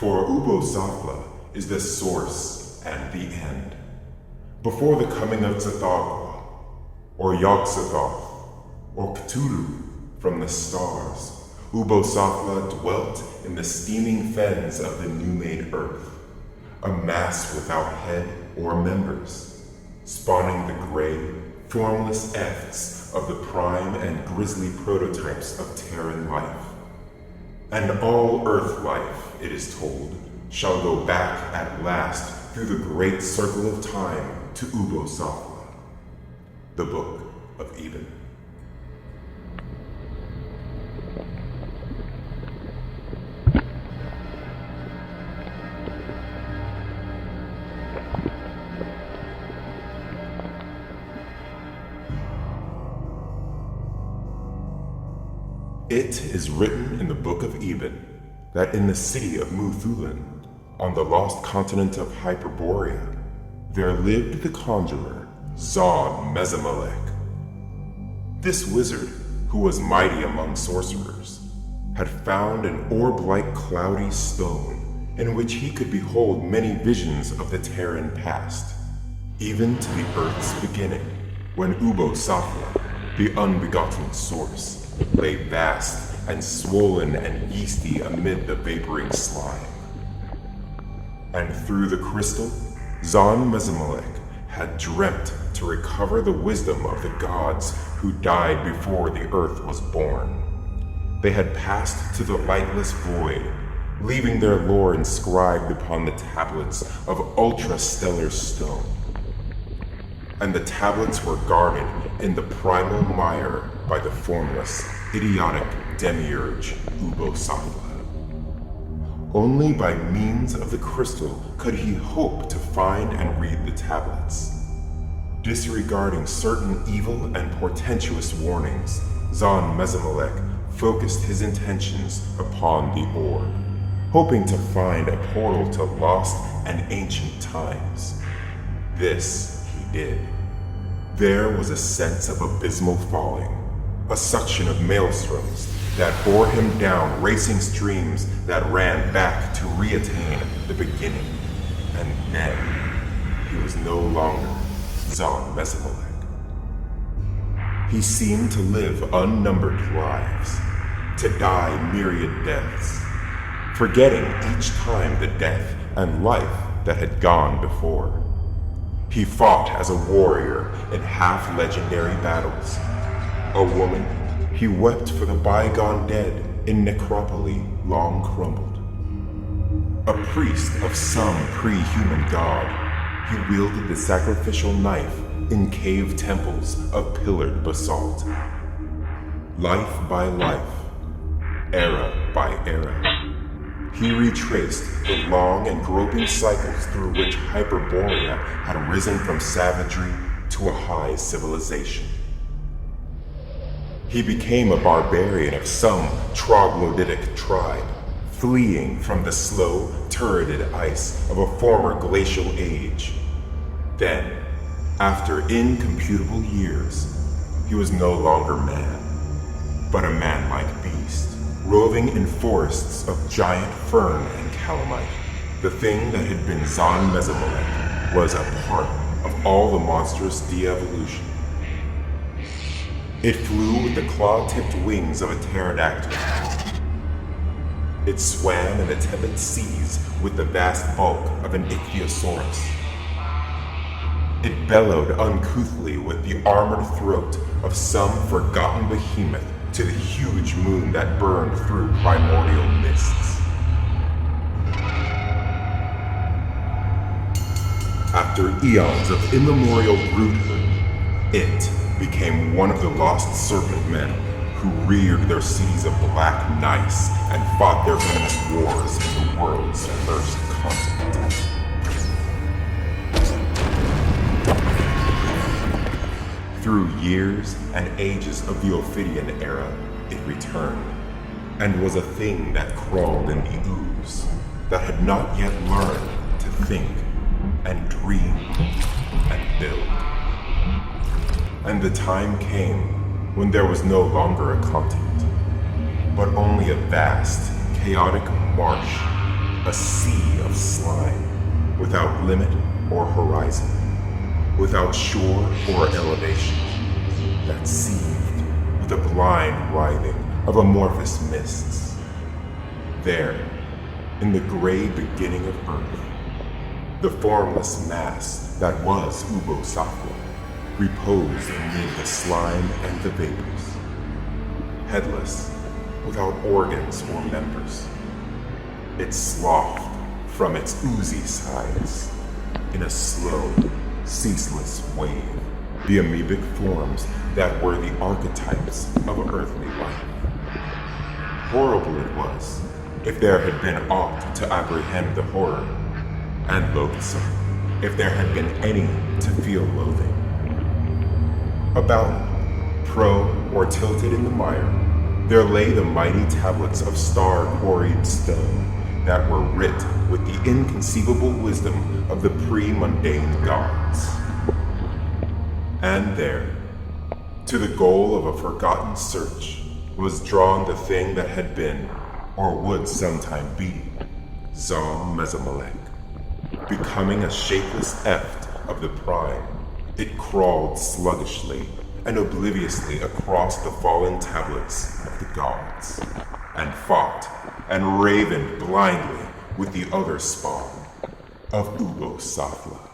For Ubbo-Sathla is the source and the end. Before the coming of Tsathoggua, or Yog-Sothoth, or Cthulhu from the stars, Ubbo-Sathla dwelt in the steaming fens of the new-made earth, a mass without head or members, spawning the gray, formless efts of the prime and grisly prototypes of Terran life. And all Earth life, it is told, shall go back at last through the great circle of time to Oobo-Sathla, the Book of Eben. It is written in the Book of Eben that in the city of Muthulin, on the lost continent of Hyperborea, there lived the conjurer, Zon Mezimelech. This wizard, who was mighty among sorcerers, had found an orb-like cloudy stone in which he could behold many visions of the Terran past, even to the Earth's beginning, when Oobo-Sathla, the unbegotten source, lay vast and swollen and yeasty amid the vaporing slime. And through the crystal, Zon Mezimelech had dreamt to recover the wisdom of the gods who died before the earth was born. They had passed to the lightless void, leaving their lore inscribed upon the tablets of ultra-stellar stone. And the tablets were guarded in the primal mire by the formless, idiotic demiurge Oobo-Sathla. Only by means of the crystal could he hope to find and read the tablets. Disregarding certain evil and portentous warnings, Zon Mezimelech focused his intentions upon the orb, hoping to find a portal to lost and ancient times. This he did. There was a sense of abysmal falling, a suction of maelstroms that bore him down racing streams that ran back to reattain the beginning. And then he was no longer Zon Mezimelech. He seemed to live unnumbered lives, to die myriad deaths, forgetting each time the death and life that had gone before. He fought as a warrior in half-legendary battles. A woman, he wept for the bygone dead in necropoli long crumbled. A priest of some pre-human god, he wielded the sacrificial knife in cave temples of pillared basalt. Life by life, era by era, he retraced the long and groping cycles through which Hyperborea had risen from savagery to a high civilization. He became a barbarian of some troglodytic tribe, fleeing from the slow, turreted ice of a former glacial age. Then, after incomputable years, he was no longer man, but a man-like beast, roving in forests of giant fern and calamite. The thing that had been Zon Mezimelech was a part of all the monstrous de-evolution. It flew with the claw-tipped wings of a pterodactyl. It swam in the tepid seas with the vast bulk of an ichthyosaurus. It bellowed uncouthly with the armored throat of some forgotten behemoth to the huge moon that burned through primordial mists. After eons of immemorial brutehood, it became one of the lost serpent men who reared their cities of black gneiss and fought their venomous wars in the world's first continent. Through years and ages of the Ophidian era, it returned, and was a thing that crawled in the ooze, that had not yet learned to think, and dream, and build. And the time came when there was no longer a continent, but only a vast, chaotic marsh A sea of slime, without limit or horizon, without shore or elevation, that seethed with the blind writhing of amorphous mists. There, in the gray beginning of Earth, the formless mass that was Ubbo-Sathla reposed amid the slime and the vapors, headless, without organs or members. It slothed from its oozy sides in a slow, ceaseless wave the amoebic forms that were the archetypes of earthly life. Horrible it was, if there had been aught to apprehend the horror, and loathsome, if there had been any to feel loathing. About it, prone or tilted in the mire, there lay the mighty tablets of star-quarried stone that were writ with the inconceivable wisdom of the pre-mundane gods. And there, to the goal of a forgotten search, was drawn the thing that had been, or would sometime be, Zom Mesamalek. Becoming a shapeless eft of the prime, it crawled sluggishly and obliviously across the fallen tablets of the gods, and fought and ravened blindly with the other spawn of Ooze of Ubbo-Sathla.